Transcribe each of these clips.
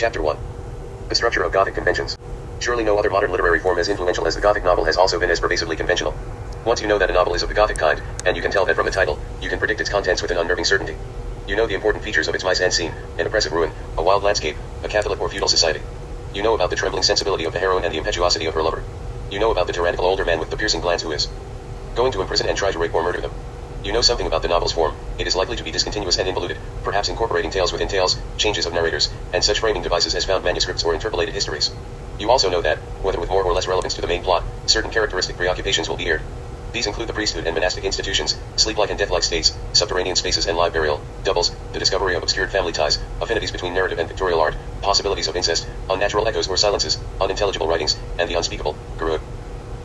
Chapter 1. The structure of Gothic conventions. Surely no other modern literary form as influential as the Gothic novel has also been as pervasively conventional. Once you know that a novel is of the Gothic kind, and you can tell that from the title, you can predict its contents with an unnerving certainty. You know the important features of its mise-en scene, an oppressive ruin, a wild landscape, a Catholic or feudal society. You know about the trembling sensibility of the heroine and the impetuosity of her lover. You know about the tyrannical older man with the piercing glance who is going to imprison and try to rape or murder them. You know something about the novel's form. It is likely to be discontinuous and involuted, perhaps incorporating tales within tales, changes of narrators, and such framing devices as found manuscripts or interpolated histories. You also know that, whether with more or less relevance to the main plot, certain characteristic preoccupations will be aired. These include the priesthood and monastic institutions, sleep-like and death-like states, subterranean spaces and live burial, doubles, the discovery of obscured family ties, affinities between narrative and pictorial art, possibilities of incest, unnatural echoes or silences, unintelligible writings, and the unspeakable, Garud.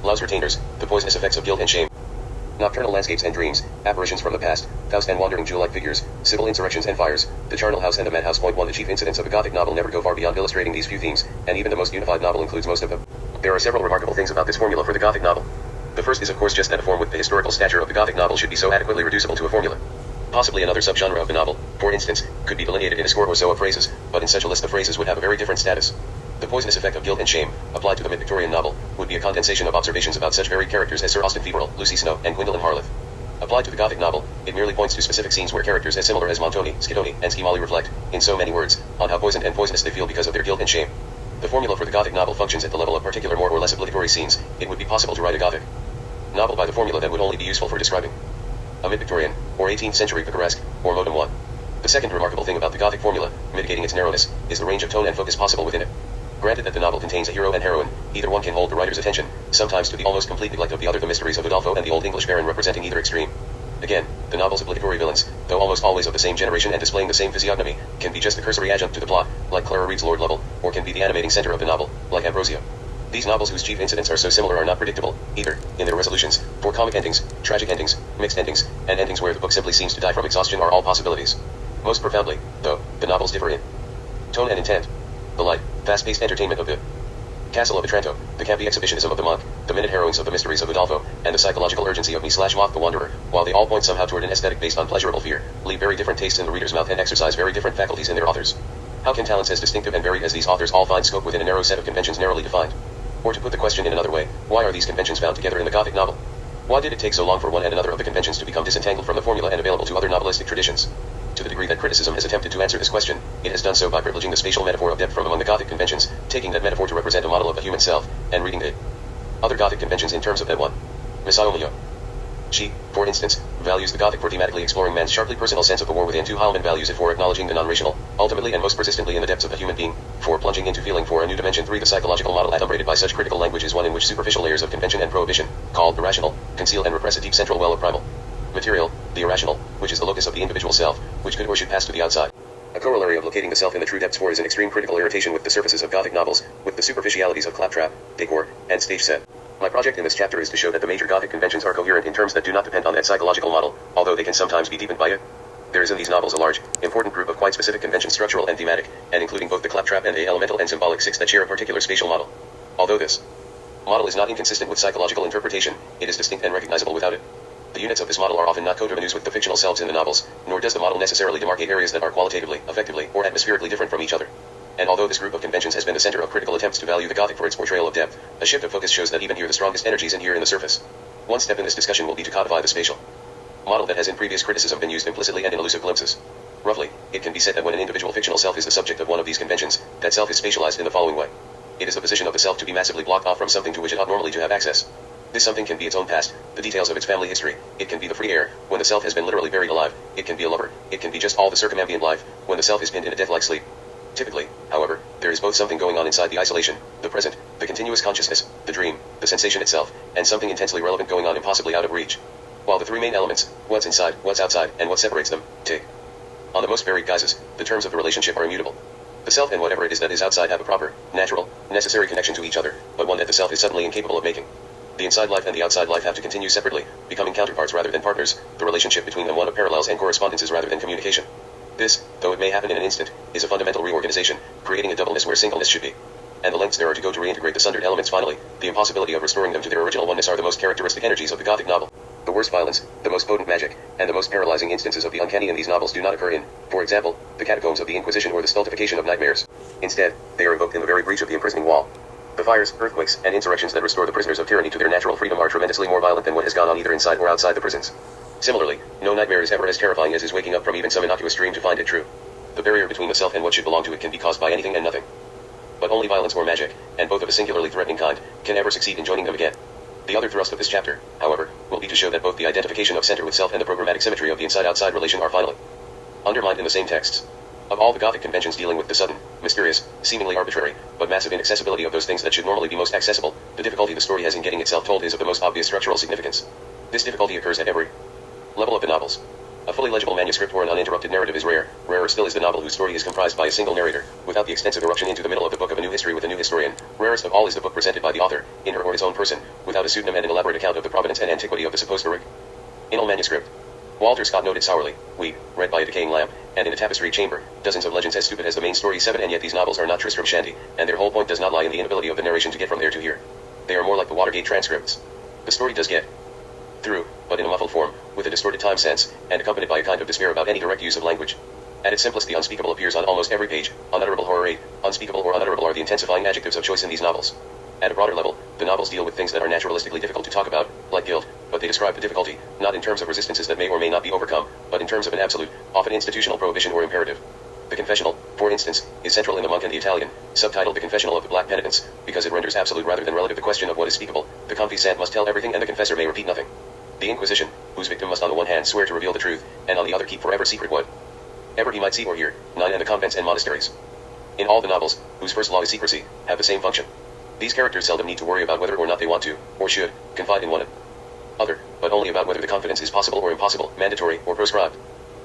Love's retainers, the poisonous effects of guilt and shame. Nocturnal landscapes and dreams, apparitions from the past, Faust and wandering Jew-like figures, civil insurrections and fires, the charnel house and the madhouse. Point 1. The chief incidents of a Gothic novel never go far beyond illustrating these few themes, and even the most unified novel includes most of them. There are several remarkable things about this formula for the Gothic novel. The first is of course just that a form with the historical stature of the Gothic novel should be so adequately reducible to a formula. Possibly another subgenre of the novel, for instance, could be delineated in a score or so of phrases, but in such a list of phrases would have a very different status. The poisonous effect of guilt and shame, applied to the mid-Victorian novel, would be a condensation of observations about such varied characters as Sir Austin Feverel, Lucy Snowe, and Gwendolen Harleth. Applied to the Gothic novel, it merely points to specific scenes where characters as similar as Montoni, Schedoni, and Schemoli reflect, in so many words, on how poisoned and poisonous they feel because of their guilt and shame. The formula for the Gothic novel functions at the level of particular more or less obligatory scenes. It would be possible to write a Gothic novel by the formula that would only be useful for describing a mid-Victorian, or 18th century picaresque, or modern one. The second remarkable thing about the Gothic formula, mitigating its narrowness, is the range of tone and focus possible within it. Granted that the novel contains a hero and heroine, either one can hold the writer's attention, sometimes to the almost complete neglect of the other. The mysteries of Udolpho and the Old English Baron representing either extreme. Again, the novel's obligatory villains, though almost always of the same generation and displaying the same physiognomy, can be just the cursory adjunct to the plot, like Clara Reed's Lord Lovell, or can be the animating center of the novel, like Ambrosio. These novels whose chief incidents are so similar are not predictable, either, in their resolutions, for comic endings, tragic endings, mixed endings, and endings where the book simply seems to die from exhaustion are all possibilities. Most profoundly, though, the novels differ in tone and intent. The light, fast-paced entertainment of the Castle of Otranto, the campy exhibitionism of the monk, the minute heroines of the mysteries of Udolpho, and the psychological urgency of Me/Moth the Wanderer, while they all point somehow toward an aesthetic based on pleasurable fear, leave very different tastes in the reader's mouth and exercise very different faculties in their authors. How can talents as distinctive and varied as these authors all find scope within a narrow set of conventions narrowly defined? Or to put the question in another way, why are these conventions bound together in the Gothic novel? Why did it take so long for one and another of the conventions to become disentangled from the formula and available to other novelistic traditions? To the degree that criticism has attempted to answer this question, it has done so by privileging the spatial metaphor of depth from among the Gothic conventions, taking that metaphor to represent a model of the human self, and reading the other Gothic conventions in terms of that one. Miss Iomilio. She, for instance, values the Gothic for thematically exploring man's sharply personal sense of the war within. Heilman values it for acknowledging the non-rational, ultimately and most persistently in the depths of the human being, for plunging into feeling for a new dimension. 3. The psychological model adumbrated by such critical language is one in which superficial layers of convention and prohibition, called irrational, conceal and repress a deep central well of primal material, the irrational, which is the locus of the individual self, which could or should pass to the outside. A corollary of locating the self in the true depths for is an extreme critical irritation with the surfaces of Gothic novels, with the superficialities of claptrap, decor, and stage set. My project in this chapter is to show that the major Gothic conventions are coherent in terms that do not depend on that psychological model, although they can sometimes be deepened by it. There is in these novels a large, important group of quite specific conventions, structural and thematic, and including both the claptrap and the elemental and symbolic six that share a particular spatial model. Although this model is not inconsistent with psychological interpretation, it is distinct and recognizable without it. The units of this model are often not coterminous with the fictional selves in the novels, nor does the model necessarily demarcate areas that are qualitatively, affectively, or atmospherically different from each other. And although this group of conventions has been the center of critical attempts to value the Gothic for its portrayal of depth, a shift of focus shows that even here the strongest energies inhere in the surface. One step in this discussion will be to codify the spatial model that has in previous criticism been used implicitly and in elusive glimpses. Roughly, it can be said that when an individual fictional self is the subject of one of these conventions, that self is spatialized in the following way. It is the position of the self to be massively blocked off from something to which it ought normally to have access. This something can be its own past, the details of its family history, it can be the free air, when the self has been literally buried alive, it can be a lover, it can be just all the circumambient life, when the self is pinned in a death-like sleep. Typically, however, there is both something going on inside the isolation, the present, the continuous consciousness, the dream, the sensation itself, and something intensely relevant going on impossibly out of reach. While the three main elements, what's inside, what's outside, and what separates them, take on the most varied guises, the terms of the relationship are immutable. The self and whatever it is that is outside have a proper, natural, necessary connection to each other, but one that the self is suddenly incapable of making. The inside life and the outside life have to continue separately, becoming counterparts rather than partners, the relationship between them one of parallels and correspondences rather than communication. This, though it may happen in an instant, is a fundamental reorganization, creating a doubleness where singleness should be. And the lengths there are to go to reintegrate the sundered elements finally, the impossibility of restoring them to their original oneness are the most characteristic energies of the Gothic novel. The worst violence, the most potent magic, and the most paralyzing instances of the uncanny in these novels do not occur in, for example, the catacombs of the Inquisition or the stultification of nightmares. Instead, they are invoked in the very breach of the imprisoning wall. The fires, earthquakes, and insurrections that restore the prisoners of tyranny to their natural freedom are tremendously more violent than what has gone on either inside or outside the prisons. Similarly, no nightmare is ever as terrifying as is waking up from even some innocuous dream to find it true. The barrier between the self and what should belong to it can be caused by anything and nothing. But only violence or magic, and both of a singularly threatening kind, can ever succeed in joining them again. The other thrust of this chapter, however, will be to show that both the identification of center with self and the programmatic symmetry of the inside-outside relation are finally undermined in the same texts. Of all the Gothic conventions dealing with the sudden, mysterious, seemingly arbitrary, but massive inaccessibility of those things that should normally be most accessible, the difficulty the story has in getting itself told is of the most obvious structural significance. This difficulty occurs at every level of the novels. A fully legible manuscript or an uninterrupted narrative is rare. Rarer still is the novel whose story is comprised by a single narrator, without the extensive eruption into the middle of the book of a new history with a new historian. Rarest of all is the book presented by the author, in her or his own person, without a pseudonym and an elaborate account of the provenance and antiquity of the supposed original manuscript. Walter Scott noted sourly, "We, read by a decaying lamp, and in a tapestried chamber, dozens of legends as stupid as the main story 7, and yet these novels are not Tristram Shandy, and their whole point does not lie in the inability of the narration to get from there to here. They are more like the Watergate transcripts. The story does get through, but in a muffled form, with a distorted time sense, and accompanied by a kind of despair about any direct use of language. At its simplest, the unspeakable appears on almost every page. Unutterable horror aid, unspeakable or unutterable are the intensifying adjectives of choice in these novels. At a broader level, the novels deal with things that are naturalistically difficult to talk about, like guilt, but they describe the difficulty, not in terms of resistances that may or may not be overcome, but in terms of an absolute, often institutional prohibition or imperative. The confessional, for instance, is central in The Monk and the Italian, subtitled The Confessional of the Black Penitents, because it renders absolute rather than relative the question of what is speakable. The confessant must tell everything and the confessor may repeat nothing. The Inquisition, whose victim must on the one hand swear to reveal the truth, and on the other keep forever secret whatever he might see or hear. 9. And the convents and monasteries. In all the novels, whose first law is secrecy, have the same function. These characters seldom need to worry about whether or not they want to, or should, confide in one another, but only about whether the confidence is possible or impossible, mandatory or proscribed.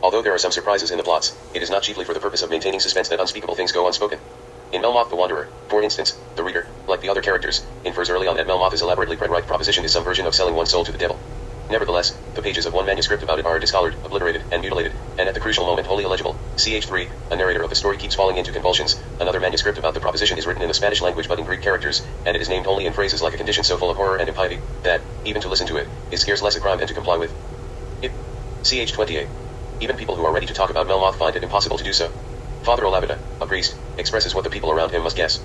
Although there are some surprises in the plots, it is not chiefly for the purpose of maintaining suspense that unspeakable things go unspoken. In Melmoth the Wanderer, for instance, the reader, like the other characters, infers early on that Melmoth's elaborately right proposition is some version of selling one's soul to the devil. Nevertheless, the pages of one manuscript about it are discolored, obliterated, and mutilated, and at the crucial moment wholly illegible. Ch. 3, a narrator of the story keeps falling into convulsions. Another manuscript about the proposition is written in the Spanish language but in Greek characters, and it is named only in phrases like a condition so full of horror and impiety, that, even to listen to it, is scarce less a crime than to comply with it. Ch. 28. Even people who are ready to talk about Melmoth find it impossible to do so. Father Olavida, a priest, expresses what the people around him must guess.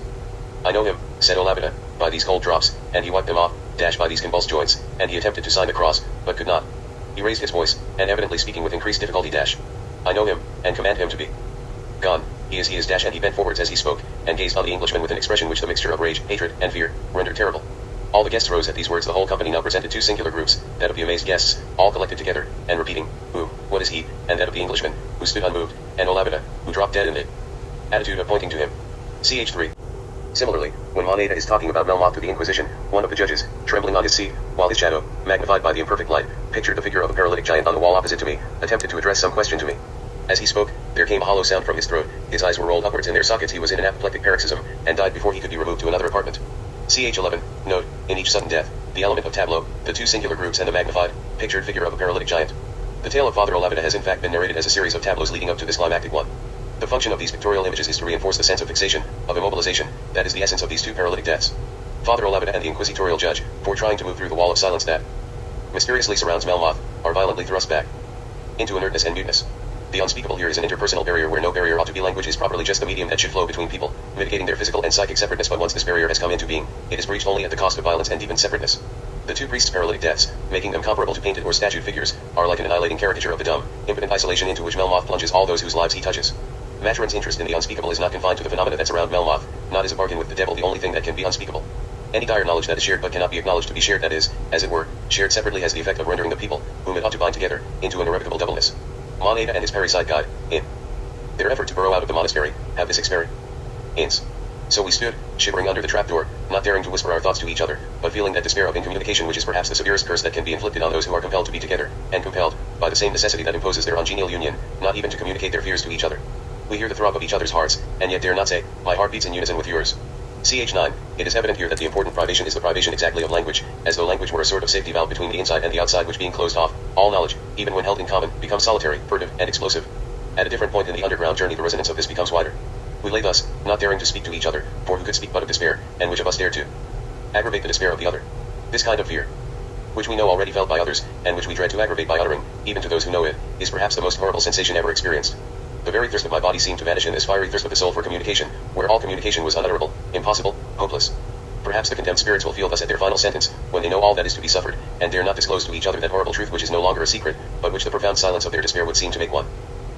"I know him," said Olavida, "by these cold drops," and he wiped them off, by these convulsed joints, and he attempted to sign the cross, but could not. He raised his voice, and evidently speaking with increased difficulty, "I know him, and command him to be gone. He is, and he bent forwards as he spoke, and gazed on the Englishman with an expression which the mixture of rage, hatred, and fear, rendered terrible. All the guests rose at these words. The whole company now presented two singular groups, that of the amazed guests, all collected together, and repeating, "Who, what is he?" and that of the Englishman, who stood unmoved, and Olavida, who dropped dead in the attitude of pointing to him. Ch. 3. Similarly, when Juanita is talking about Melmoth to the Inquisition, one of the judges, trembling on his seat, while his shadow, magnified by the imperfect light, pictured the figure of a paralytic giant on the wall opposite to me, attempted to address some question to me. As he spoke, there came a hollow sound from his throat, his eyes were rolled upwards in their sockets, he was in an apoplectic paroxysm, and died before he could be removed to another apartment. Ch. 11. Note, in each sudden death, the element of tableau, the two singular groups and the magnified, pictured figure of a paralytic giant. The tale of Father Olavida has in fact been narrated as a series of tableaus leading up to this climactic one. The function of these pictorial images is to reinforce the sense of fixation, of immobilization, that is the essence of these two paralytic deaths. Father Olavida and the inquisitorial judge, for trying to move through the wall of silence that mysteriously surrounds Melmoth, are violently thrust back into inertness and muteness. The unspeakable here is an interpersonal barrier where no barrier ought to be. Language is properly just the medium that should flow between people, mitigating their physical and psychic separateness, but once this barrier has come into being, it is breached only at the cost of violence and deepened separateness. The two priests' paralytic deaths, making them comparable to painted or statued figures, are like an annihilating caricature of the dumb, impotent isolation into which Melmoth plunges all those whose lives he touches. Maturin's interest in the unspeakable is not confined to the phenomena that surround Melmoth, not as a bargain with the devil the only thing that can be unspeakable. Any dire knowledge that is shared but cannot be acknowledged to be shared, that is, as it were, shared separately, has the effect of rendering the people, whom it ought to bind together, into an irrevocable doubleness. Moneda and his parricide guide, in their effort to burrow out of the monastery, have this experience. So we stood, shivering under the trapdoor, not daring to whisper our thoughts to each other, but feeling that despair of incommunication which is perhaps the severest curse that can be inflicted on those who are compelled to be together, and compelled, by the same necessity that imposes their ungenial union, not even to communicate their fears to each other. We hear the throb of each other's hearts, and yet dare not say, "My heart beats in unison with yours." Ch. 9. It is evident here that the important privation is the privation exactly of language, as though language were a sort of safety valve between the inside and the outside, which being closed off, all knowledge, even when held in common, becomes solitary, furtive, and explosive. At a different point in the underground journey the resonance of this becomes wider. We lay thus, not daring to speak to each other, for who could speak but of despair, and which of us dared to aggravate the despair of the other? This kind of fear which we know already felt by others, and which we dread to aggravate by uttering, even to those who know it, is perhaps the most horrible sensation ever experienced. The very thirst of my body seemed to vanish in this fiery thirst of the soul for communication, where all communication was unutterable, impossible, hopeless. Perhaps the condemned spirits will feel thus at their final sentence, when they know all that is to be suffered, and dare not disclose to each other that horrible truth which is no longer a secret, but which the profound silence of their despair would seem to make one.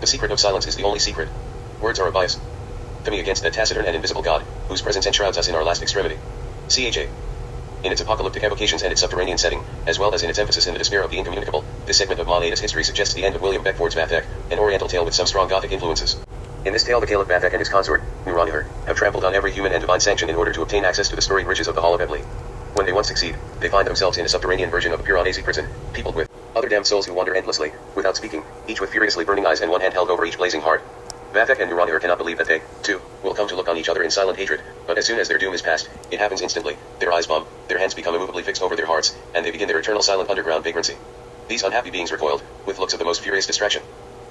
The secret of silence is the only secret. Words are a bias to me against that taciturn and invisible God, whose presence enshrouds us in our last extremity. CHA. In its apocalyptic evocations and its subterranean setting, as well as in its emphasis in the despair of the incommunicable, this segment of Maneda's history suggests the end of William Beckford's Vathek, an Oriental tale with some strong Gothic influences. In this tale the Caliph Vathek and his consort, Nuranihar, have trampled on every human and divine sanction in order to obtain access to the storied riches of the Hall of Eblis. When they once succeed, they find themselves in a subterranean version of a Piranesi prison, peopled with other damned souls who wander endlessly, without speaking, each with furiously burning eyes and one hand held over each blazing heart. Vathek and Nuranihar cannot believe that they, too, will come to look on each other in silent hatred, but as soon as their doom is past, it happens instantly, their eyes bomb, their hands become immovably fixed over their hearts, and they begin their eternal silent underground vagrancy. These unhappy beings recoiled, with looks of the most furious distraction.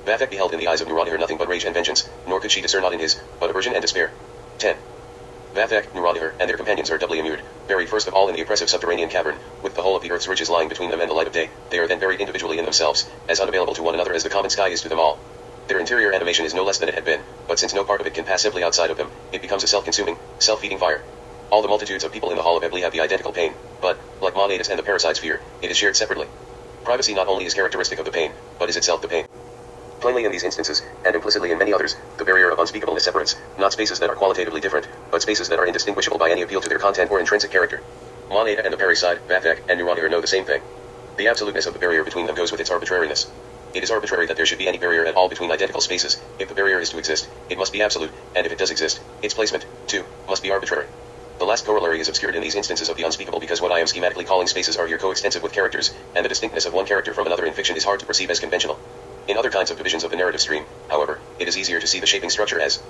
Vathek beheld in the eyes of Nuranihar nothing but rage and vengeance, nor could she discern aught in his, but aversion and despair. 10. Vathek, Nuranihar, and their companions are doubly immured, buried first of all in the oppressive subterranean cavern, with the whole of the earth's riches lying between them and the light of day. They are then buried individually in themselves, as unavailable to one another as the common sky is to them all. Their interior animation is no less than it had been, but since no part of it can pass simply outside of them, it becomes a self-consuming, self-feeding fire. All the multitudes of people in the Hall of Eblis have the identical pain, but, like Maneda's and the parasite's fear, it is shared separately. Privacy not only is characteristic of the pain, but is itself the pain. Plainly in these instances, and implicitly in many others, the barrier of unspeakableness separates, not spaces that are qualitatively different, but spaces that are indistinguishable by any appeal to their content or intrinsic character. Maneda and the parasite, Vathek, and Nuranihar know the same thing. The absoluteness of the barrier between them goes with its arbitrariness. It is arbitrary that there should be any barrier at all between identical spaces. If the barrier is to exist, it must be absolute, and if it does exist, its placement, too, must be arbitrary. The last corollary is obscured in these instances of the unspeakable because what I am schematically calling spaces are here coextensive with characters, and the distinctness of one character from another in fiction is hard to perceive as conventional. In other kinds of divisions of the narrative stream, however, it is easier to see the shaping structure as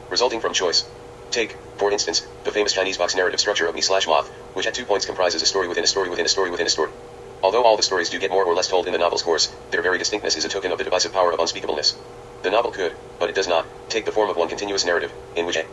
resulting from choice. Take, for instance, the famous Chinese box narrative structure of Me/Moth, which at 2 points comprises a story within a story within a story within a story. Although all the stories do get more or less told in the novel's course, their very distinctness is a token of the divisive power of unspeakableness. The novel could, but it does not, take the form of one continuous narrative, in which a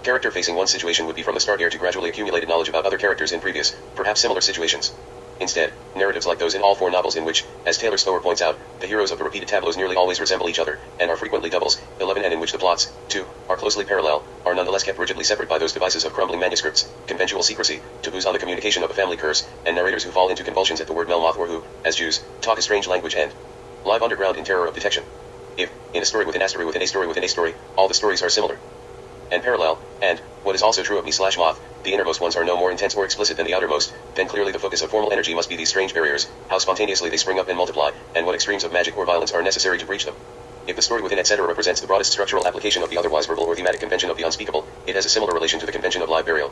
character facing one situation would be from the start heir to gradually accumulated knowledge about other characters in previous, perhaps similar situations. Instead, narratives like those in all 4 novels in which, as Taylor Stower points out, the heroes of the repeated tableaus nearly always resemble each other, and are frequently doubles, 11 and in which the plots, too, are closely parallel, are nonetheless kept rigidly separate by those devices of crumbling manuscripts, conventual secrecy, taboos on the communication of a family curse, and narrators who fall into convulsions at the word Melmoth or who, as Jews, talk a strange language and live underground in terror of detection. If, in a story within a story within a story within a story, all the stories are similar and parallel, and, what is also true of Me/Moth, the innermost ones are no more intense or explicit than the outermost, then clearly the focus of formal energy must be these strange barriers, how spontaneously they spring up and multiply, and what extremes of magic or violence are necessary to breach them. If the story within etc. represents the broadest structural application of the otherwise verbal or thematic convention of the unspeakable, it has a similar relation to the convention of live burial.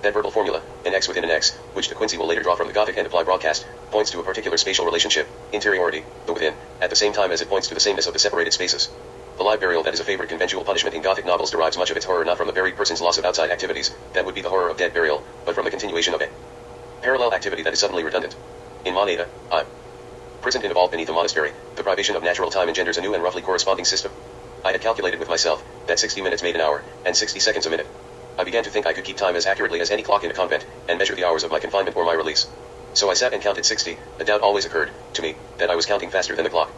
That verbal formula, an X within an X, which De Quincey will later draw from the Gothic and apply broadcast, points to a particular spatial relationship, interiority, the within, at the same time as it points to the sameness of the separated spaces. The live burial that is a favorite conventional punishment in Gothic novels derives much of its horror not from the buried person's loss of outside activities, that would be the horror of dead burial, but from the continuation of a parallel activity that is suddenly redundant. In Maneda, prison involved beneath a monastery, the privation of natural time engenders a new and roughly corresponding system. I had calculated with myself that 60 minutes made an hour, and 60 seconds a minute. I began to think I could keep time as accurately as any clock in a convent, and measure the hours of my confinement or my release. So I sat and counted 60. A doubt always occurred to me that I was counting faster than the clock.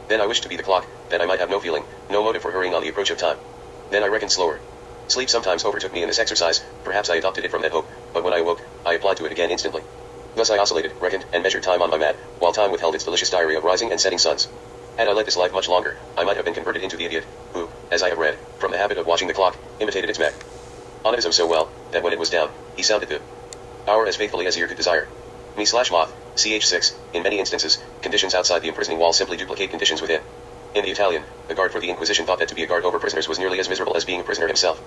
Then I wished to be the clock, that I might have no feeling, no motive for hurrying on the approach of time. Then I reckoned slower. Sleep sometimes overtook me in this exercise, perhaps I adopted it from that hope, but when I awoke, I applied to it again instantly. Thus I oscillated, reckoned, and measured time on my mat, while time withheld its delicious diary of rising and setting suns. Had I led this life much longer, I might have been converted into the idiot, who, as I have read, from the habit of watching the clock, imitated its mechanism so well, that when it was down, he sounded the hour as faithfully as ear could desire. Me/Moth, ch6, in many instances, conditions outside the imprisoning wall simply duplicate conditions within. In the Italian, the guard for the Inquisition thought that to be a guard over prisoners was nearly as miserable as being a prisoner himself.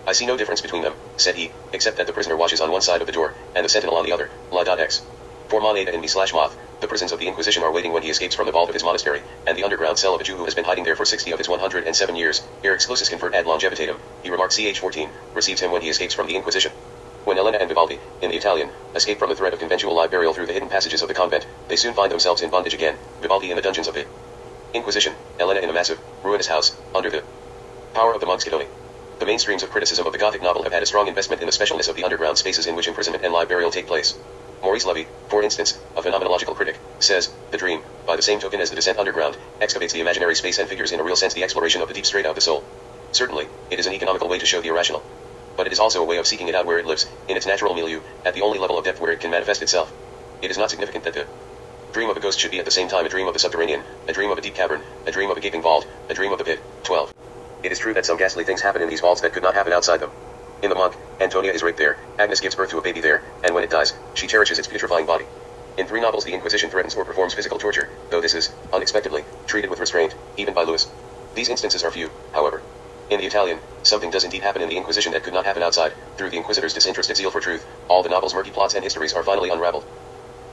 I see no difference between them, said he, except that the prisoner washes on one side of the door, and the sentinel on the other, la.x. For Maneda and Me/Moth, the prisons of the Inquisition are waiting when he escapes from the vault of his monastery, and the underground cell of a Jew who has been hiding there for 60 of his 107 years, ir exclusis confert ad longevitatem, he remarks ch14, receives him when he escapes from the Inquisition. When Elena and Vivaldi, in the Italian, escape from the threat of conventual live burial through the hidden passages of the convent, they soon find themselves in bondage again, Vivaldi in the dungeons of the Inquisition, Elena in a massive, ruinous house, under the power of the monks Cadoni. The mainstreams of criticism of the Gothic novel have had a strong investment in the specialness of the underground spaces in which imprisonment and live burial take place. Maurice Levy, for instance, a phenomenological critic, says, the dream, by the same token as the descent underground, excavates the imaginary space and figures in a real sense the exploration of the deep straight of the soul. Certainly, it is an economical way to show the irrational. But it is also a way of seeking it out where it lives, in its natural milieu, at the only level of depth where it can manifest itself. It is not significant that the dream of a ghost should be at the same time a dream of the subterranean, a dream of a deep cavern, a dream of a gaping vault, a dream of the pit. 12. It is true that some ghastly things happen in these vaults that could not happen outside them. In the monk, Antonia is raped there, Agnes gives birth to a baby there, and when it dies, she cherishes its putrefying body. In 3 novels the Inquisition threatens or performs physical torture, though this is, unexpectedly, treated with restraint, even by Lewis. These instances are few, however. In the Italian, something does indeed happen in the Inquisition that could not happen outside. Through the Inquisitor's disinterested zeal for truth, all the novel's murky plots and histories are finally unraveled.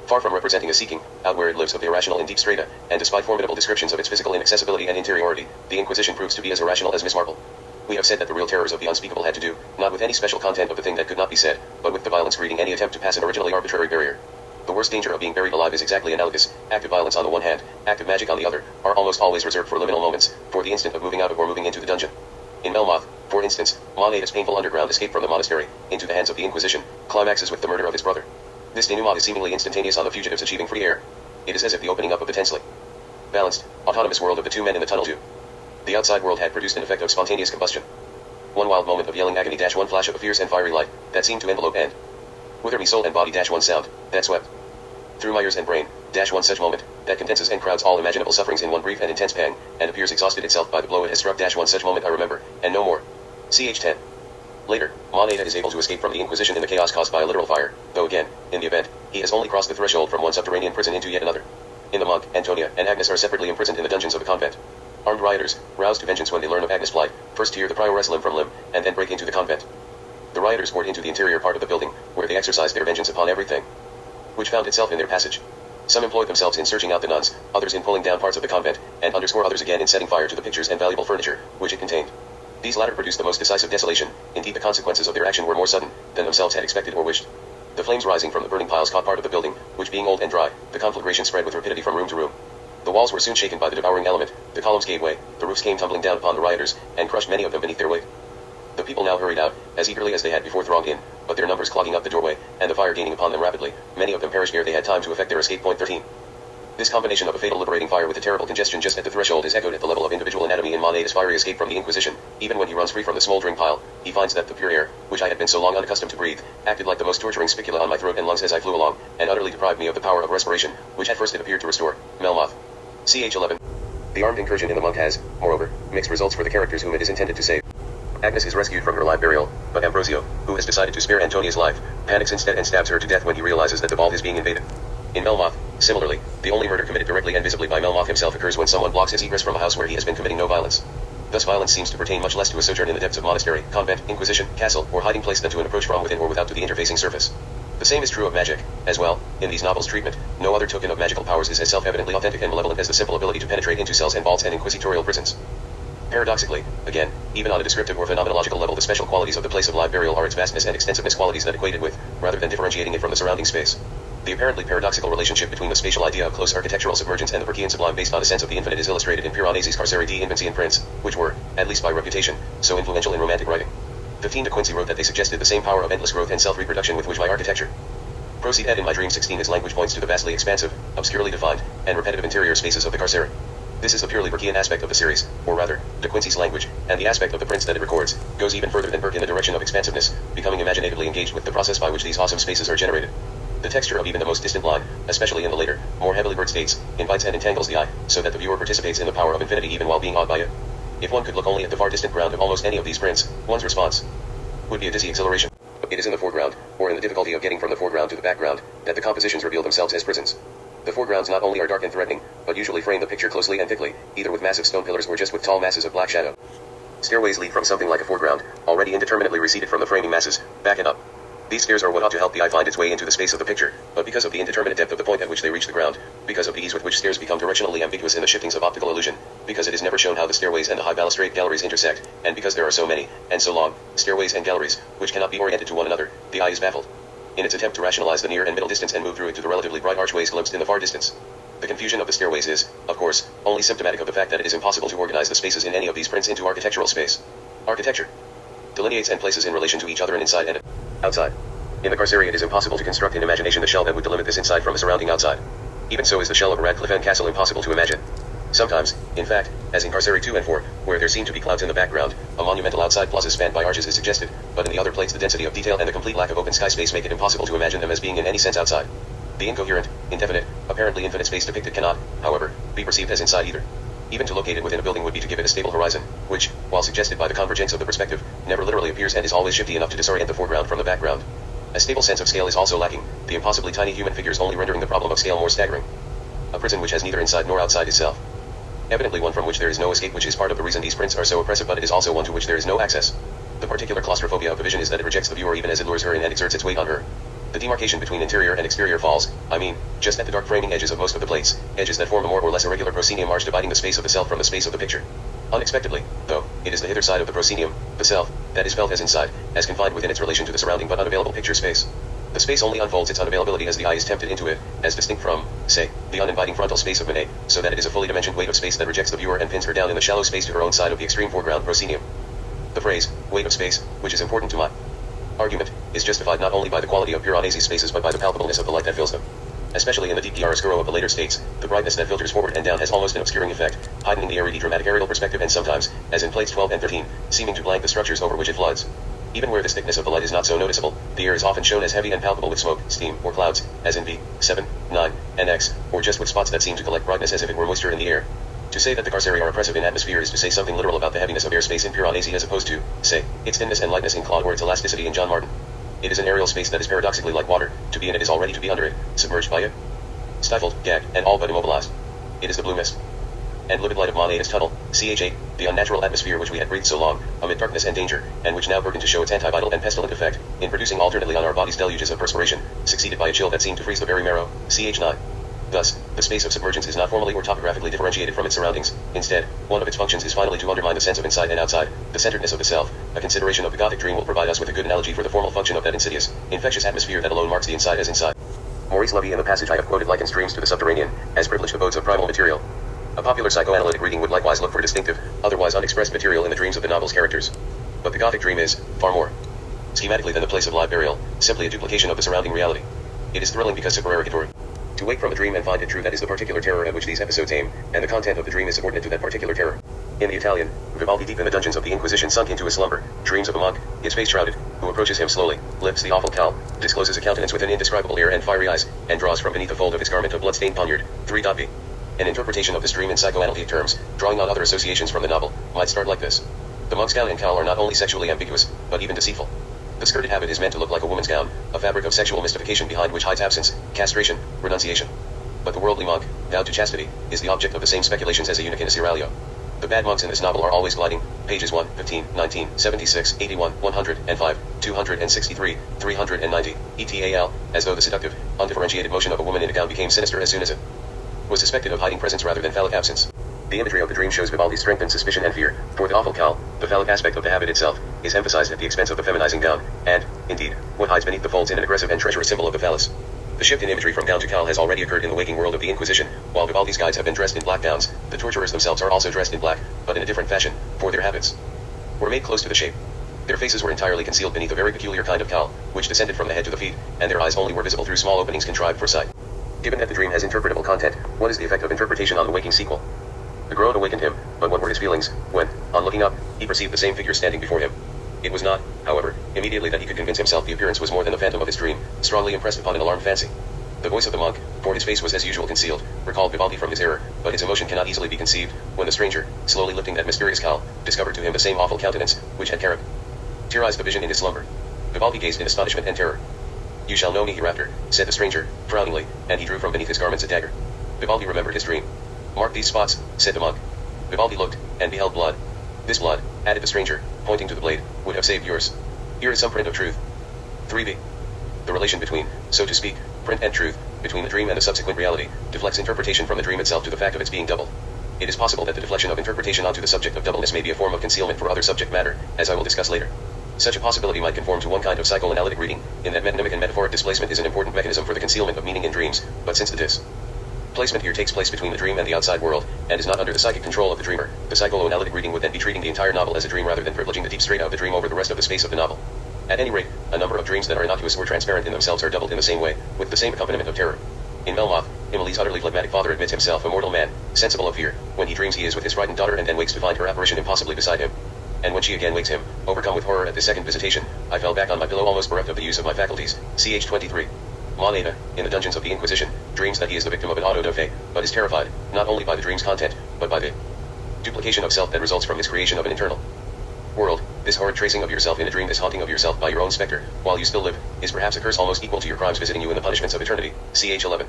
Far from representing a seeking, out where it lives of the irrational in deep strata, and despite formidable descriptions of its physical inaccessibility and interiority, the Inquisition proves to be as irrational as Miss Marple. We have said that the real terrors of the unspeakable had to do, not with any special content of the thing that could not be said, but with the violence greeting any attempt to pass an originally arbitrary barrier. The worst danger of being buried alive is exactly analogous. Active violence on the one hand, active magic on the other, are almost always reserved for liminal moments, for the instant of moving out of or moving into the dungeon. In Melmoth, for instance, Monada's painful underground escape from the monastery, into the hands of the Inquisition, climaxes with the murder of his brother. This denouement is seemingly instantaneous on the fugitives achieving free air. It is as if the opening up of the tensely balanced, autonomous world of the 2 men in the tunnel do. The outside world had produced an effect of spontaneous combustion. One wild moment of yelling agony - one flash of a fierce and fiery light, that seemed to envelope and wither me soul and body - one sound, that swept through my ears and brain - one such moment, that condenses and crowds all imaginable sufferings in one brief and intense pang, and appears exhausted itself by the blow it has struck - one such moment I remember, and no more. Ch. 10. Later, Monada is able to escape from the Inquisition in the chaos caused by a literal fire, though again, in the event, he has only crossed the threshold from one subterranean prison into yet another. In the monk, Antonia and Agnes are separately imprisoned in the dungeons of the convent. Armed rioters, roused to vengeance when they learn of Agnes' plight, first tear the prioress limb from limb, and then break into the convent. The rioters poured into the interior part of the building, where they exercised their vengeance upon everything which found itself in their passage. Some employed themselves in searching out the nuns, others in pulling down parts of the convent, and underscore others again in setting fire to the pictures and valuable furniture, which it contained. These latter produced the most decisive desolation. Indeed, the consequences of their action were more sudden than themselves had expected or wished. The flames rising from the burning piles caught part of the building, which being old and dry, the conflagration spread with rapidity from room to room. The walls were soon shaken by the devouring element, the columns gave way, the roofs came tumbling down upon the rioters, and crushed many of them beneath their weight. The people now hurried out, as eagerly as they had before thronged in, but their numbers clogging up the doorway, and the fire gaining upon them rapidly, many of them perished ere they had time to effect their escape. 13. This combination of a fatal liberating fire with a terrible congestion just at the threshold is echoed at the level of individual anatomy in Monada's fiery escape from the Inquisition. Even when he runs free from the smoldering pile, he finds that the pure air, which I had been so long unaccustomed to breathe, acted like the most torturing spicula on my throat and lungs as I flew along, and utterly deprived me of the power of respiration, which at first it appeared to restore. Melmoth. Ch. 11. The armed incursion in the monk has, moreover, mixed results for the characters whom it is intended to save. Agnes is rescued from her live burial, but Ambrosio, who has decided to spare Antonia's life, panics instead and stabs her to death when he realizes that the vault is being invaded. In Melmoth, similarly, the only murder committed directly and visibly by Melmoth himself occurs when someone blocks his egress from a house where he has been committing no violence. Thus violence seems to pertain much less to a sojourn in the depths of monastery, convent, inquisition, castle, or hiding place than to an approach from within or without to the interfacing surface. The same is true of magic, as well. In these novels' treatment, no other token of magical powers is as self-evidently authentic and malevolent as the simple ability to penetrate into cells and vaults and inquisitorial prisons. Paradoxically, again, even on a descriptive or phenomenological level, the special qualities of the place of live burial are its vastness and extensiveness, qualities that equate it with, rather than differentiating it from the surrounding space. The apparently paradoxical relationship between the spatial idea of close architectural submergence and the Burkean sublime based on a sense of the infinite is illustrated in Piranesi's Carceri di Infancy and Prince, which were, at least by reputation, so influential in romantic writing. 15 De Quincey wrote that they suggested the same power of endless growth and self-reproduction with which my architecture proceed had in my dream. 16 His language points to the vastly expansive, obscurely defined, and repetitive interior spaces of the Carceri. This is the purely Burkean aspect of the series, or rather, De Quincey's language, and the aspect of the Prince that it records, goes even further than Burke in the direction of expansiveness, becoming imaginatively engaged with the process by which these awesome spaces are generated. The texture of even the most distant line, especially in the later, more heavily blurred states, invites and entangles the eye, so that the viewer participates in the power of infinity even while being awed by it. If one could look only at the far distant ground of almost any of these prints, one's response would be a dizzy exhilaration. It is in the foreground, or in the difficulty of getting from the foreground to the background, that the compositions reveal themselves as prisons. The foregrounds not only are dark and threatening, but usually frame the picture closely and thickly, either with massive stone pillars or just with tall masses of black shadow. Stairways lead from something like a foreground, already indeterminately receded from the framing masses, back and up. These stairs are what ought to help the eye find its way into the space of the picture, but because of the indeterminate depth of the point at which they reach the ground, because of the ease with which stairs become directionally ambiguous in the shiftings of optical illusion, because it is never shown how the stairways and the high balustrade galleries intersect, and because there are so many, and so long, stairways and galleries, which cannot be oriented to one another, the eye is baffled in its attempt to rationalize the near and middle distance and move through it to the relatively bright archways glimpsed in the far distance. The confusion of the stairways is, of course, only symptomatic of the fact that it is impossible to organize the spaces in any of these prints into architectural space. Architecture delineates and places in relation to each other and inside and outside. In the carceria, it is impossible to construct in imagination the shell that would delimit this inside from a surrounding outside. Even so is the shell of a Radcliffe castle impossible to imagine. Sometimes, in fact, as in Carcery 2 and 4, where there seem to be clouds in the background, a monumental outside plaza spanned by arches is suggested, but in the other plates the density of detail and the complete lack of open sky space make it impossible to imagine them as being in any sense outside. The incoherent, indefinite, apparently infinite space depicted cannot, however, be perceived as inside either. Even to locate it within a building would be to give it a stable horizon, which, while suggested by the convergence of the perspective, never literally appears and is always shifty enough to disorient the foreground from the background. A stable sense of scale is also lacking, the impossibly tiny human figures only rendering the problem of scale more staggering. A prison which has neither inside nor outside itself. Evidently one from which there is no escape, which is part of the reason these prints are so oppressive, but it is also one to which there is no access. The particular claustrophobia of the vision is that it rejects the viewer even as it lures her in and exerts its weight on her. The demarcation between interior and exterior falls, just at the dark framing edges of most of the plates, edges that form a more or less irregular proscenium arch dividing the space of the self from the space of the picture. Unexpectedly, though, it is the hither side of the proscenium, the self, that is felt as inside, as confined within its relation to the surrounding but unavailable picture space. The space only unfolds its unavailability as the eye is tempted into it, as distinct from, say, the uninviting frontal space of Manet, so that it is a fully dimensioned weight of space that rejects the viewer and pins her down in the shallow space to her own side of the extreme foreground proscenium. The phrase, weight of space, which is important to my argument, is justified not only by the quality of Piranesi's spaces but by the palpableness of the light that fills them. Especially in the deep chiaroscuro of the later states, the brightness that filters forward and down has almost an obscuring effect, heightening the airy dramatic aerial perspective and sometimes, as in plates 12 and 13, seeming to blank the structures over which it floods. Even where this thickness of the light is not so noticeable, the air is often shown as heavy and palpable with smoke, steam, or clouds, as in V, 7, 9, and X, or just with spots that seem to collect brightness as if it were moisture in the air. To say that the carceria are oppressive in atmosphere is to say something literal about the heaviness of airspace in Piranesi as opposed to, say, its thinness and lightness in Claude or its elasticity in John Martin. It is an aerial space that is paradoxically like water. To be in it is already to be under it, submerged by it, stifled, gagged, and all but immobilized. It is the blue mist and livid light of Monet's tunnel, CH8, the unnatural atmosphere which we had breathed so long, amid darkness and danger, and which now broke to show its anti-vital and pestilent effect, in producing alternately on our bodies deluges of perspiration, succeeded by a chill that seemed to freeze the very marrow, CH9. Thus, the space of submergence is not formally or topographically differentiated from its surroundings. Instead, one of its functions is finally to undermine the sense of inside and outside, the centeredness of the self. A consideration of the Gothic dream will provide us with a good analogy for the formal function of that insidious, infectious atmosphere that alone marks the inside as inside. Maurice Levy in the passage I have quoted likens dreams to the subterranean, as privileged abodes of primal material. A popular psychoanalytic reading would likewise look for distinctive, otherwise unexpressed material in the dreams of the novel's characters. But the Gothic dream is, far more schematically than the place of live burial, simply a duplication of the surrounding reality. It is thrilling because supererogatory. To wake from a dream and find it true, that is the particular terror at which these episodes aim, and the content of the dream is subordinate to that particular terror. In the Italian, Vivaldi, deep in the dungeons of the Inquisition, sunk into a slumber, dreams of a monk, his face shrouded, who approaches him slowly, lifts the awful cowl, discloses a countenance with an indescribable air and fiery eyes, and draws from beneath the fold of his garment a blood-stained poniard. 3.b. An interpretation of this dream in psychoanalytic terms, drawing on other associations from the novel, might start like this. The monk's gown and cowl are not only sexually ambiguous, but even deceitful. The skirted habit is meant to look like a woman's gown, a fabric of sexual mystification behind which hides absence, castration, renunciation. But the worldly monk, vowed to chastity, is the object of the same speculations as a eunuch in a seraglio. The bad monks in this novel are always gliding, pages 1, 15, 19, 76, 81, 105, 263, 390, etal, as though the seductive, undifferentiated motion of a woman in a gown became sinister as soon as it was suspected of hiding presence rather than phallic absence. The imagery of the dream shows Vivaldi's strength and suspicion and fear, for the awful cowl, the phallic aspect of the habit itself, is emphasized at the expense of the feminizing gown, and, indeed, what hides beneath the folds in an aggressive and treacherous symbol of the phallus. The shift in imagery from gown to cowl has already occurred in the waking world of the Inquisition. While Vivaldi's guides have been dressed in black gowns, the torturers themselves are also dressed in black, but in a different fashion, for their habits were made close to the shape. Their faces were entirely concealed beneath a very peculiar kind of cowl, which descended from the head to the feet, and their eyes only were visible through small openings contrived for sight. Given that the dream has interpretable content, what is the effect of interpretation on the waking sequel? The groan awakened him, but what were his feelings, when, on looking up, he perceived the same figure standing before him? It was not, however, immediately that he could convince himself the appearance was more than the phantom of his dream, strongly impressed upon an alarmed fancy. The voice of the monk, for his face was as usual concealed, recalled Vivaldi from his error, but his emotion cannot easily be conceived, when the stranger, slowly lifting that mysterious cowl, discovered to him the same awful countenance, which had characterized the vision in his slumber. Vivaldi gazed in astonishment and terror. "You shall know me hereafter," said the stranger, frowningly, and he drew from beneath his garments a dagger. Vivaldi remembered his dream. "Mark these spots," said the monk. Vivaldi looked, and beheld blood. "This blood," added the stranger, pointing to the blade, "would have saved yours. Here is some print of truth." 3b. The relation between, so to speak, print and truth, between the dream and the subsequent reality, deflects interpretation from the dream itself to the fact of its being double. It is possible that the deflection of interpretation onto the subject of doubleness may be a form of concealment for other subject matter, as I will discuss later. Such a possibility might conform to one kind of psychoanalytic reading, in that metonymic and metaphoric displacement is an important mechanism for the concealment of meaning in dreams, but since the displacement here takes place between the dream and the outside world, and is not under the psychic control of the dreamer, the psychoanalytic reading would then be treating the entire novel as a dream rather than privileging the deep strata of the dream over the rest of the space of the novel. At any rate, a number of dreams that are innocuous or transparent in themselves are doubled in the same way, with the same accompaniment of terror. In Melmoth, Emily's utterly phlegmatic father admits himself a mortal man, sensible of fear, when he dreams he is with his frightened daughter and then wakes to find her apparition impossibly beside him. And when she again wakes him, overcome with horror at this second visitation, I fell back on my pillow almost bereft of the use of my faculties. Ch. 23. Moneda, in the dungeons of the Inquisition, dreams that he is the victim of an auto-da-fe, but is terrified, not only by the dream's content, but by the duplication of self that results from his creation of an internal world. This horrid tracing of yourself in a dream, this haunting of yourself by your own specter, while you still live, is perhaps a curse almost equal to your crimes visiting you in the punishments of eternity. Ch. 11.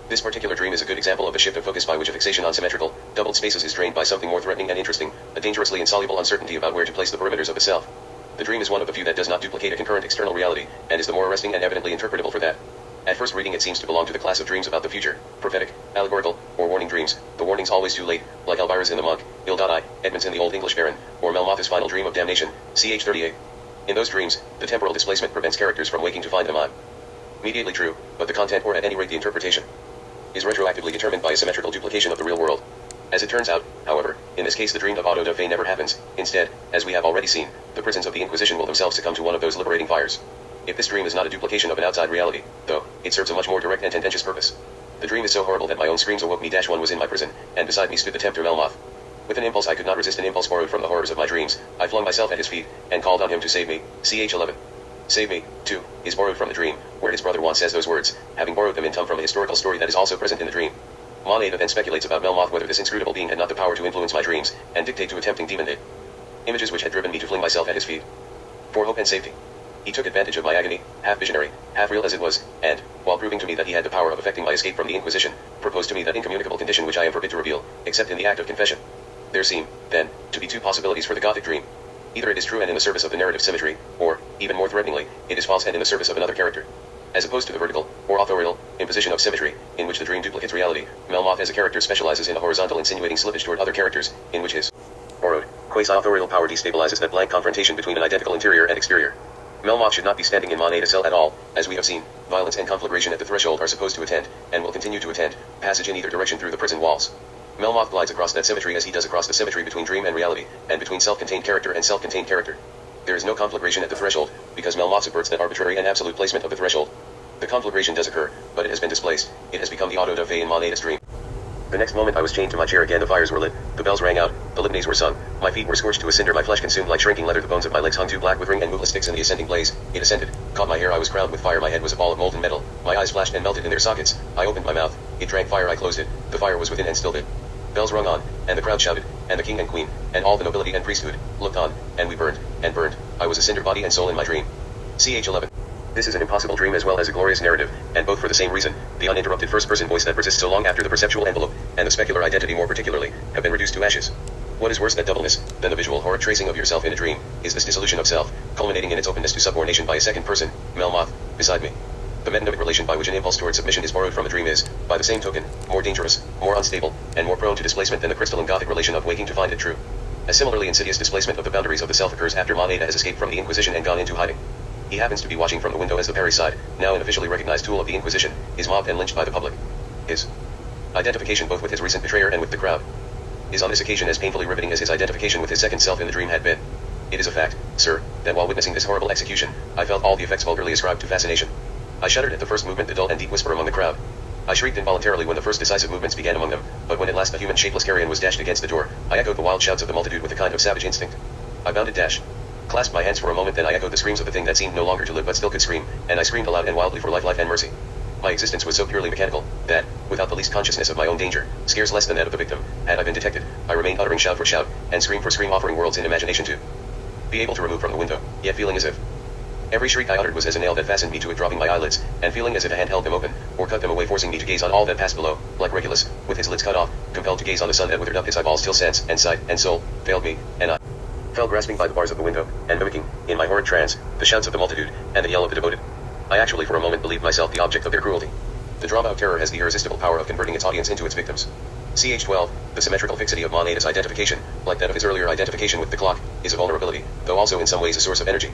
This particular dream is a good example of the shift of focus by which a fixation on symmetrical, doubled spaces is drained by something more threatening and interesting, a dangerously insoluble uncertainty about where to place the perimeters of the self. The dream is one of the few that does not duplicate a concurrent external reality, and is the more arresting and evidently interpretable for that. At first reading it seems to belong to the class of dreams about the future, prophetic, allegorical, or warning dreams, the warnings always too late, like Elvira's in The Monk, Ildadi, Edmund's in The Old English Baron, or Melmoth's final dream of damnation, ch. 38. In those dreams, the temporal displacement prevents characters from waking to find them immediately true, but the content, or at any rate the interpretation, is retroactively determined by a symmetrical duplication of the real world. As it turns out, however, in this case the dream of auto-da-fe never happens. Instead, as we have already seen, the prisons of the Inquisition will themselves succumb to one of those liberating fires. If this dream is not a duplication of an outside reality, though, it serves a much more direct and tendentious purpose. The dream is so horrible that my own screams awoke me. One was in my prison, and beside me stood the tempter Melmoth. With an impulse I could not resist, an impulse borrowed from the horrors of my dreams, I flung myself at his feet, and called on him to save me. Ch. 11. Save me, too, is borrowed from the dream, where his brother once says those words, having borrowed them in tum from a historical story that is also present in the dream. Moneda then speculates about Melmoth, whether this inscrutable being had not the power to influence my dreams, and dictate to a tempting demon the images which had driven me to fling myself at his feet. For hope and safety. He took advantage of my agony, half visionary, half real as it was, and, while proving to me that he had the power of effecting my escape from the Inquisition, proposed to me that incommunicable condition which I am forbid to reveal, except in the act of confession. There seem, then, to be two possibilities for the Gothic dream. Either it is true and in the service of the narrative symmetry, or, even more threateningly, it is false and in the service of another character. As opposed to the vertical, or authorial, imposition of symmetry, in which the dream duplicates reality, Melmoth as a character specializes in a horizontal insinuating slippage toward other characters, in which his borrowed, quasi-authorial power destabilizes that blank confrontation between an identical interior and exterior. Melmoth should not be standing in Moneda's cell at all. As we have seen, violence and conflagration at the threshold are supposed to attend, and will continue to attend, passage in either direction through the prison walls. Melmoth glides across that symmetry as he does across the symmetry between dream and reality, and between self-contained character and self-contained character. There is no conflagration at the threshold, because Melmoth subverts that arbitrary and absolute placement of the threshold. The conflagration does occur, but it has been displaced. It has become the auto-da-fe in Moneda's dream. The next moment I was chained to my chair again. The fires were lit, the bells rang out, the litanies were sung, my feet were scorched to a cinder, my flesh consumed like shrinking leather, the bones of my legs hung two black withering and moveless sticks in the ascending blaze. It ascended, caught my hair, I was crowned with fire, my head was a ball of molten metal, my eyes flashed and melted in their sockets, I opened my mouth, it drank fire, I closed it, the fire was within and still did. Bells rung on, and the crowd shouted, and the king and queen, and all the nobility and priesthood, looked on, and we burned, and burned, I was a cinder body and soul in my dream. Ch. 11. This is an impossible dream as well as a glorious narrative, and both for the same reason, the uninterrupted first-person voice that persists so long after the perceptual envelope, and the specular identity more particularly, have been reduced to ashes. What is worse than doubleness, than the visual horrid tracing of yourself in a dream, is this dissolution of self, culminating in its openness to subordination by a second person, Melmoth, beside me. The metonymic relation by which an impulse toward submission is borrowed from a dream is, by the same token, more dangerous, more unstable, and more prone to displacement than the crystalline Gothic relation of waking to find it true. A similarly insidious displacement of the boundaries of the self occurs after Moneda has escaped from the Inquisition and gone into hiding. He happens to be watching from the window as the parricide, now an officially recognized tool of the Inquisition, is mobbed and lynched by the public. His identification both with his recent betrayer and with the crowd is on this occasion as painfully riveting as his identification with his second self in the dream had been. It is a fact, sir, that while witnessing this horrible execution, I felt all the effects vulgarly ascribed to fascination. I shuddered at the first movement, the dull and deep whisper among the crowd. I shrieked involuntarily when the first decisive movements began among them, but when at last the human shapeless carrion was dashed against the door, I echoed the wild shouts of the multitude with a kind of savage instinct. I bounded dash. Clasped my hands for a moment, then I echoed the screams of the thing that seemed no longer to live but still could scream, and I screamed aloud and wildly for life, life and mercy. My existence was so purely mechanical, that, without the least consciousness of my own danger, scarce less than that of the victim, had I been detected, I remained uttering shout for shout, and scream for scream, offering worlds in imagination to be able to remove from the window, yet feeling as if every shriek I uttered was as a nail that fastened me to it, dropping my eyelids, and feeling as if a hand held them open, or cut them away, forcing me to gaze on all that passed below, like Regulus, with his lids cut off, compelled to gaze on the sun that withered up his eyeballs till sense, and sight, and soul, failed me, and I fell grasping by the bars of the window, and mimicking, in my horrid trance, the shouts of the multitude, and the yell of the devoted. I actually for a moment believed myself the object of their cruelty. The drama of terror has the irresistible power of converting its audience into its victims. Ch. 12, the symmetrical fixity of Moneda's identification, like that of his earlier identification with the clock, is a vulnerability, though also in some ways a source of energy.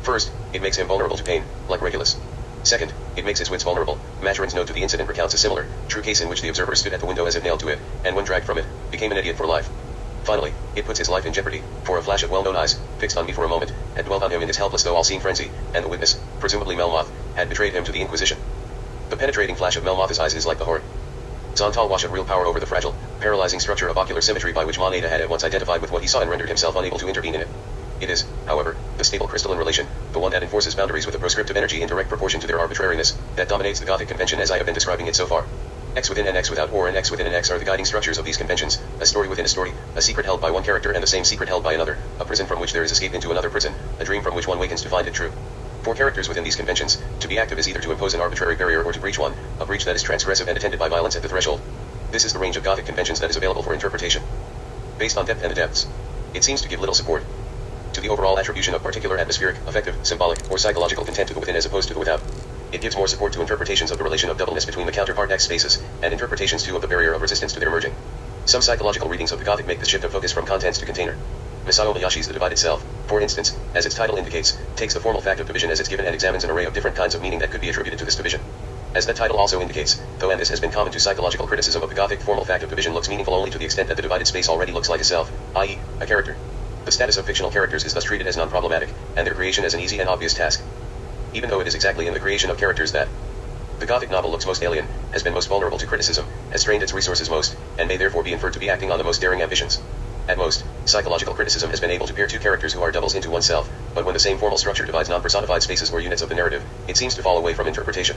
First, it makes him vulnerable to pain, like Regulus. Second, it makes his wits vulnerable. Maturin's note to the incident recounts a similar, true case in which the observer stood at the window as if nailed to it, and when dragged from it, became an idiot for life. Finally, it puts his life in jeopardy, for a flash of well-known eyes, fixed on me for a moment, had dwelt on him in his helpless though all-seeing frenzy, and the witness, presumably Melmoth, had betrayed him to the Inquisition. The penetrating flash of Melmoth's eyes is like the horizontal wash of real power over the fragile, paralyzing structure of ocular symmetry by which Moneda had at once identified with what he saw and rendered himself unable to intervene in it. It is, however, the stable crystalline relation, the one that enforces boundaries with a proscriptive energy in direct proportion to their arbitrariness, that dominates the Gothic convention as I have been describing it so far. X within and X without or an X within an X are the guiding structures of these conventions, a story within a story, a secret held by one character and the same secret held by another, a prison from which there is escape into another prison, a dream from which one wakens to find it true. For characters within these conventions, to be active is either to impose an arbitrary barrier or to breach one, a breach that is transgressive and attended by violence at the threshold. This is the range of Gothic conventions that is available for interpretation. Based on depth and the depths, it seems to give little support to the overall attribution of particular atmospheric, affective, symbolic, or psychological content to the within as opposed to the without. It gives more support to interpretations of the relation of doubleness between the counterpart X spaces, and interpretations too of the barrier of resistance to their merging. Some psychological readings of the Gothic make the shift of focus from contents to container. Misao Oyashi's The Divide itself, for instance, as its title indicates, takes the formal fact of division as it's given and examines an array of different kinds of meaning that could be attributed to this division. As the title also indicates, though and this has been common to psychological criticism of the Gothic formal fact of division looks meaningful only to the extent that the divided space already looks like a self, i.e., a character. The status of fictional characters is thus treated as non-problematic, and their creation as an easy and obvious task. Even though it is exactly in the creation of characters that the Gothic novel looks most alien, has been most vulnerable to criticism, has strained its resources most, and may therefore be inferred to be acting on the most daring ambitions. At most, psychological criticism has been able to pair two characters who are doubles into oneself, but when the same formal structure divides non-personified spaces or units of the narrative, it seems to fall away from interpretation.